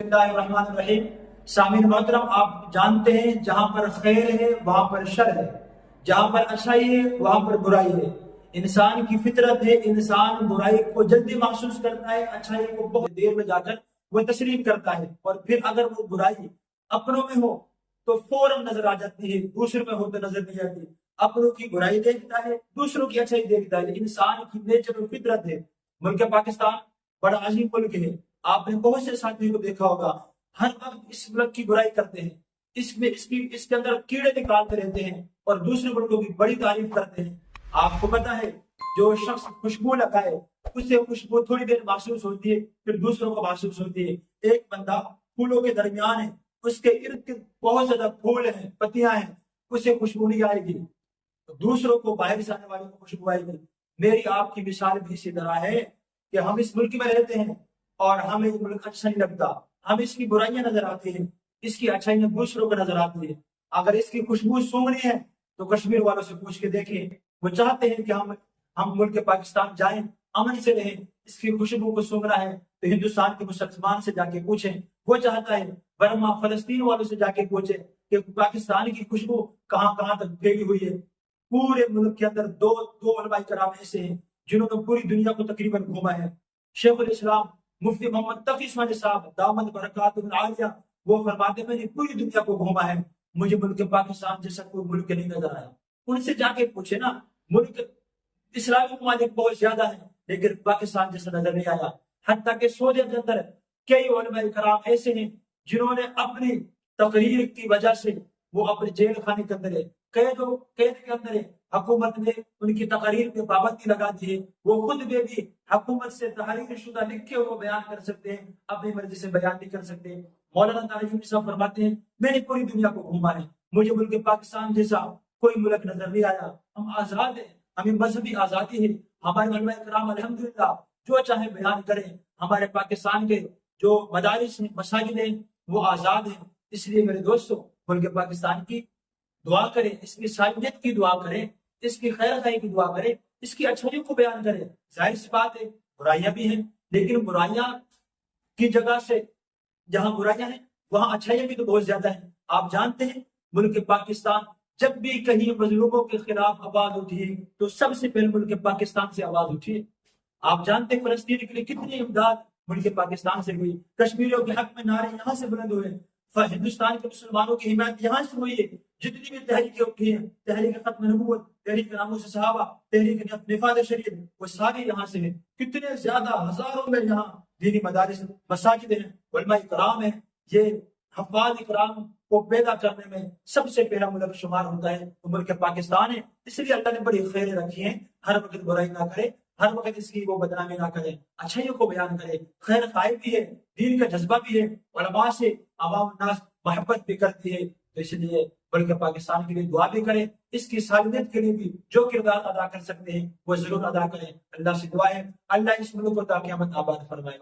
بسم اللہ الرحمن الرحیم۔ سامعین محترم، آپ جانتے ہیں جہاں پر خیر ہے وہاں پر شر ہے، جہاں پر اچھائی ہے وہاں پر برائی ہے۔ انسان کی فطرت ہے، انسان برائی کو جلدی محسوس کرتا ہے، اچھائی کو بہت دیر میں جا کر وہ تسلیم کرتا ہے، اور پھر اگر وہ برائی اپنوں میں ہو تو فوراً نظر آ جاتی ہے، دوسروں میں ہو تو نظر نہیں آتی۔ اپنوں کی برائی دیکھتا ہے، دوسروں کی اچھائی دیکھتا ہے۔ انسان کی نیچر اور فطرت ہے۔ ملک پاکستان بڑا عظیم ملک ہے، آپ نے بہت سے ساتھیوں کو دیکھا ہوگا، ہر وقت اس ملک کی برائی کرتے ہیں، اس کے اندر کیڑے نکالتے رہتے ہیں اور دوسرے ملکوں کی بڑی تعریف کرتے ہیں۔ آپ کو پتا ہے جو شخص خوشبو لگائے اسے خوشبو تھوڑی دیر محسوس ہوتی ہے، پھر دوسروں کو محسوس ہوتی ہے۔ ایک بندہ پھولوں کے درمیان ہے، اس کے ارد گرد بہت زیادہ پھول ہیں، پتیاں ہیں، اسے خوشبو نہیں آئے گی، دوسروں کو باہر سے آنے والوں کو خوشبو آئے گی۔ میری آپ کی مثال بھی اسی طرح ہے کہ ہم اس ملک میں رہتے ہیں اور ہمیں یہ ملک اچھا نہیں لگتا، ہم اس کی برائیاں نظر آتی ہیں، اس کی اچھائیاں دوسروں کو نظر آتی ہیں۔ اگر اس کی خوشبو سونگنی ہے تو کشمیر والوں سے پوچھ کے دیکھیں، وہ چاہتے ہیں کہ ہم ملک پاکستان جائیں، امن سے رہیں، اس کی خوشبو کو سونگنا ہے تو ہندوستان کے مسلمان سے جا کے پوچھیں، وہ چاہتا ہے۔ برما فلسطین والوں سے جا کے پوچھیں کہ پاکستان کی خوشبو کہاں کہاں تک پھیلی ہوئی ہے۔ پورے ملک کے اندر دو علماء کرام ایسے ہیں جنہوں نے پوری دنیا کو تقریباً گھوما ہے۔ شیخ الاسلام مفتی محمد تقی عثمانی صاحب دامت برکاتہ العالیہ، وہ فرماتے ہیں میں نے پوری دنیا کو گھوما ہے، مجھے ملک پاکستان جیسا کوئی ملک نہیں نظر آیا۔ ان سے جا کے پوچھے نا، ملک اسلامی ممالک بہت زیادہ ہیں لیکن پاکستان جیسا نظر نہیں آیا۔ حتیٰ کہ سعودی کے اندر کئی علماء کرام ایسے ہیں جنہوں نے اپنی تقریر کی وجہ سے وہ اپنے جیل خانے کے اندر ہے، قید کے اندر ہے، حکومت نے ان کی تقاریر پہ پابندی لگا دی ہے، وہ خود بھی حکومت سے تحریر شدہ لکھے وہ بیان کر سکتے ہیں، اپنی مرضی سے بیان نہیں کر سکتے۔ مولانا تعلیم صاحب فرماتے ہیں میں نے پوری دنیا کو گھوما ہے، مجھے ملک پاکستان جیسا کوئی ملک نظر نہیں آیا۔ ہم آزاد ہیں، ہمیں مذہبی آزادی ہے، ہمارے علماء کرام الحمدللہ جو چاہے بیان کریں، ہمارے پاکستان کے جو مدارس ہیں، مساجد ہیں، وہ آزاد ہیں۔ اس لیے میرے دوستوں، ملک پاکستان کی دعا کریں، اس کی صالحیت کی دعا کریں، اس کی خیر خواہی کی دعا کریں، اس کی اچھائیوں کو بیان کریں۔ ظاہر سی بات ہے برائیاں بھی ہیں، لیکن برائیاں کی جگہ سے جہاں برائیاں ہیں وہاں اچھائیاں بھی تو بہت زیادہ ہیں۔ آپ جانتے ہیں ملک پاکستان جب بھی کہیں مظلوموں کے خلاف آواز اٹھی ہے تو سب سے پہلے ملک پاکستان سے آواز اٹھی ہے۔ آپ جانتے ہیں فلسطین کے لیے کتنی امداد ملک پاکستان سے ہوئی، کشمیریوں کے حق میں نعرے یہاں سے بلند ہوئے، ہندوستان کے مسلمانوں کی حمایت یہاں سے ہوئی ہے۔ جتنی بھی تحریکیں اٹھی ہیں، تحریک ختم نبوت، تحریک ناموس صحابہ، تحریک نفاذ شریعت، وہ ساری یہاں سے ہیں۔ کتنے زیادہ ہزاروں میں یہاں دینی مدارس، مساجد ہیں، علماء کرام ہیں۔ یہ حفاظ کرام کو پیدا کرنے میں سب سے پہلا ملک شمار ہوتا ہے وہ ملک پاکستان ہے۔ اس لیے اللہ نے بڑی خیریں رکھی ہیں، ہر وقت برائی نہ کرے، ہر وقت اس کی وہ بدنامی نہ کرے، اچھائیوں کو بیان کرے، خیر خواہ بھی ہے، دین کا جذبہ بھی ہے، علماء سے عوام الناس محبت بھی کرتی ہے۔ تو اس لیے بلکہ پاکستان کے لیے دعا بھی کریں، اس کی صالحیت کے لیے بھی جو کردار ادا کر سکتے ہیں وہ ضرور ادا کریں۔ اللہ سے دعا ہے اللہ اس ملک کو تا قیامت آباد فرمائے۔